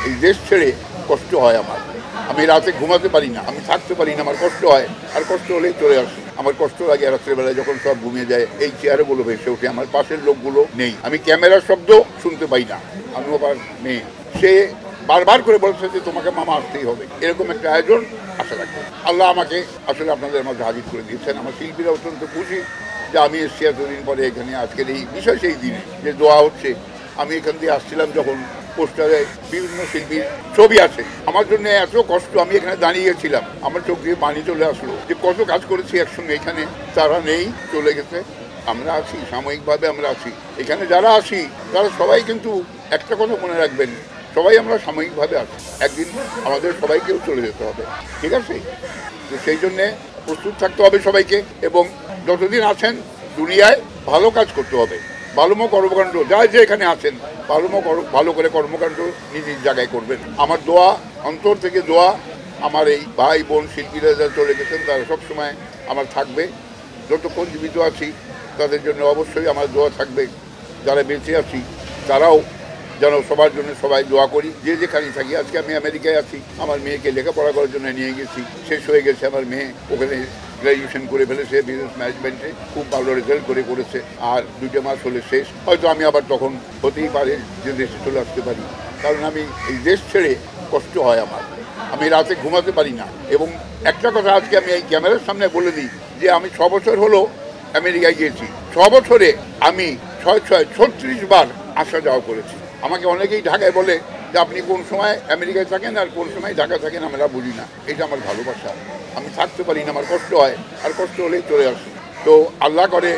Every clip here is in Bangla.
এই দেশ ছেড়ে কষ্ট হয় আমার। আমি রাতে ঘুমাতে পারি না, আমি থাকতে পারি না, আমার কষ্ট হয়। আর কষ্ট হলেই চলে আসি। আমার কষ্ট লাগে রাত্রেবেলায় যখন সব ঘুমিয়ে যায়, এই চেয়ারগুলো ভেসে ওঠে, আমার পাশের লোকগুলো নেই, আমি ক্যামেরার শব্দ শুনতে পাই না। আমি আবার মেয়ে, সে বারবার করে বলছে যে তোমাকে মামা আসতেই হবে, এরকম একটা আয়োজন আশা রাখবে। আল্লাহ আমাকে আসলে আপনাদের মাঝে হাজির করে দিয়েছেন। আমার শিল্পীরা অত্যন্ত খুশি যে আমি এসছি এতদিন পরে এখানে। আজকের এই বিশেষ এই দিনে যে দোয়া হচ্ছে, আমি এখান দিয়ে আসছিলাম যখন পোস্টারে বিভিন্ন শিল্পীর ছবি আছে, আমার জন্য এত কষ্ট, আমি এখানে দাঁড়িয়েছিলাম, আমার চোখ দিয়ে পানি চলে আসলো যে কত কাজ করেছি একসঙ্গে। এখানে তারা নেই, চলে গেছে, আমরা আছি, সাময়িকভাবে আমরা আছি। এখানে যারা আছি তারা সবাই কিন্তু একটা কথা মনে রাখবেন, সবাই আমরা সাময়িকভাবে আছি, একদিন আমাদের সবাইকেও চলে যেতে হবে, ঠিক আছে? তো সেই জন্যে প্রস্তুত থাকতে হবে সবাইকে, এবং যতদিন আছেন দুনিয়ায় ভালো কাজ করতে হবে, ভালোমো কর্মকাণ্ড, যা যে এখানে আছেন ভালো করে কর্মকাণ্ড নিজ নিজ জায়গায় করবেন। আমার দোয়া, অন্তর থেকে দোয়া, আমার এই ভাই বোন শিল্পীরা যারা চলে গেছেন তারা সবসময় আমার থাকবে। যতক্ষণ জীবিত আছি তাদের জন্য অবশ্যই আমার দোয়া থাকবে। যারা বেঁচে আছি তারাও যেন সবার জন্য সবাই দোয়া করি, যে যেখানেই থাকি। আজকে আমি আমেরিকায় আছি, আমার মেয়েকে লেখাপড়া করার জন্য নিয়ে গেছি, শেষ হয়ে গেছে। আমার মেয়ে ওখানে গ্র্যাজুয়েশন করে ফেলেছে বিজনেস ম্যানেজমেন্টে, খুব ভালো রেজাল্ট করেছে। আর 2 মাস হলে শেষ, হয়তো আমি আবার তখন হতেই পারে যে দেশে চলে আসতে পারি, কারণ আমি এই দেশ ছেড়ে কষ্ট হয় আমার। আমি রাতে ঘুমাতে পারি না। এবং একটা কথা আজকে আমি এই ক্যামেরার সামনে বলে দিই যে আমি 6 বছর হলো আমেরিকায় গিয়েছি। 6 বছরে আমি 36 বার আসা যাওয়া করেছি। আমাকে অনেকেই ঢাকায় বলে যে আপনি কোন সময় আমেরিকায় থাকেন আর কোন সময় ঢাকা থাকেন, আমরা বুঝি না। এটা আমার ভালোবাসা, আমি থাকতে পারি না, আমার কষ্ট হয়, আর কষ্ট হলেই চলে আসি। তো আল্লাহ করে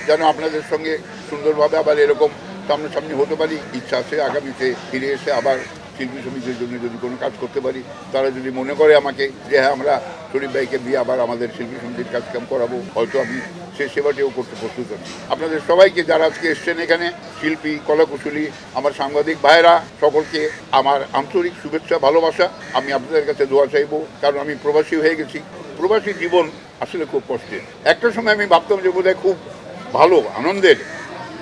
যেন আপনাদের সঙ্গে সুন্দরভাবে আবার এরকম সামনাসামনি হতে পারি। ইচ্ছা আছে আগামীতে ফিরে এসে আবার শিল্পী সমিতির জন্য যদি কোনো কাজ করতে পারি, তারা যদি মনে করে আমাকে যে হ্যাঁ আমরা শরীফ ভাইকে দিয়ে আবার আমাদের শিল্পী সমিতির কাজকাম করাবো, হয়তো আমি সে সেবাটিও করতে প্রস্তুত আছি। আপনাদের সবাইকে যারা আজকে এসছেন এখানে, শিল্পী, কলাকুশলী, আমার সাংবাদিক ভাইরা, সকলকে আমার আন্তরিক শুভেচ্ছা, ভালোবাসা। আমি আপনাদের কাছে দোয়া চাইবো, কারণ আমি প্রবাসী হয়ে গেছি। প্রবাসী জীবন আসলে খুব কষ্টের। একটা সময় আমি ভাবতাম যে বোধহয় খুব ভালো, আনন্দের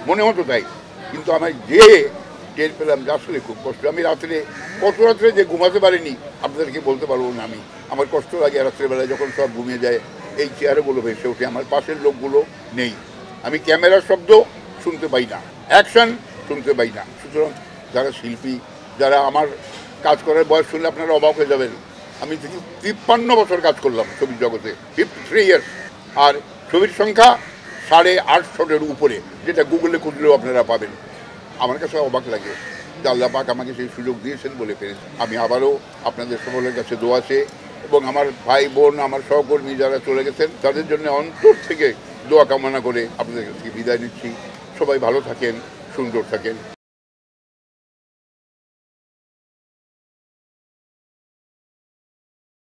মনে হতো তাই, কিন্তু আমার যে টের পেলাম যে আসলে খুব কষ্ট। আমি রাত্রে কত রাত্রে যে ঘুমাতে পারিনি আপনাদেরকে বলতে পারবো না। আমি আমার কষ্ট লাগে রাত্রেবেলায় যখন সব ঘুমিয়ে যায়, এই চেয়ারগুলো ভেসে ওঠে, আমার পাশের লোকগুলো নেই, আমি ক্যামেরার শব্দ শুনতে পাই না, অ্যাকশন শুনতে পাই না। সুতরাং যারা শিল্পী, যারা আমার কাজ করার বয়স শুনলে আপনারা অবাক হয়ে যাবেন। আমি 53 বছর কাজ করলাম ছবির জগতে, 53 ইয়ার্স। আর ছবির সংখ্যা 850-এর উপরে, যেটা গুগলে খুঁজলেও আপনারা পাবেন। আমার কাছে অবাক লাগে যে আল্লাহ পাক আমাকে সেই সুযোগ দিয়েছেন বলে পেরেছি। আমি আবারও আপনাদের সকলের কাছে দোয়া চেয়ে, এবং আমার ভাই বোন, আমার সহকর্মী যারা চলে গেছেন তাদের জন্য অন্তর থেকে দোয়া কামনা করে আপনাদের কাছে বিদায় নিচ্ছি। সবাই ভালো থাকেন, সুন্দর থাকেন।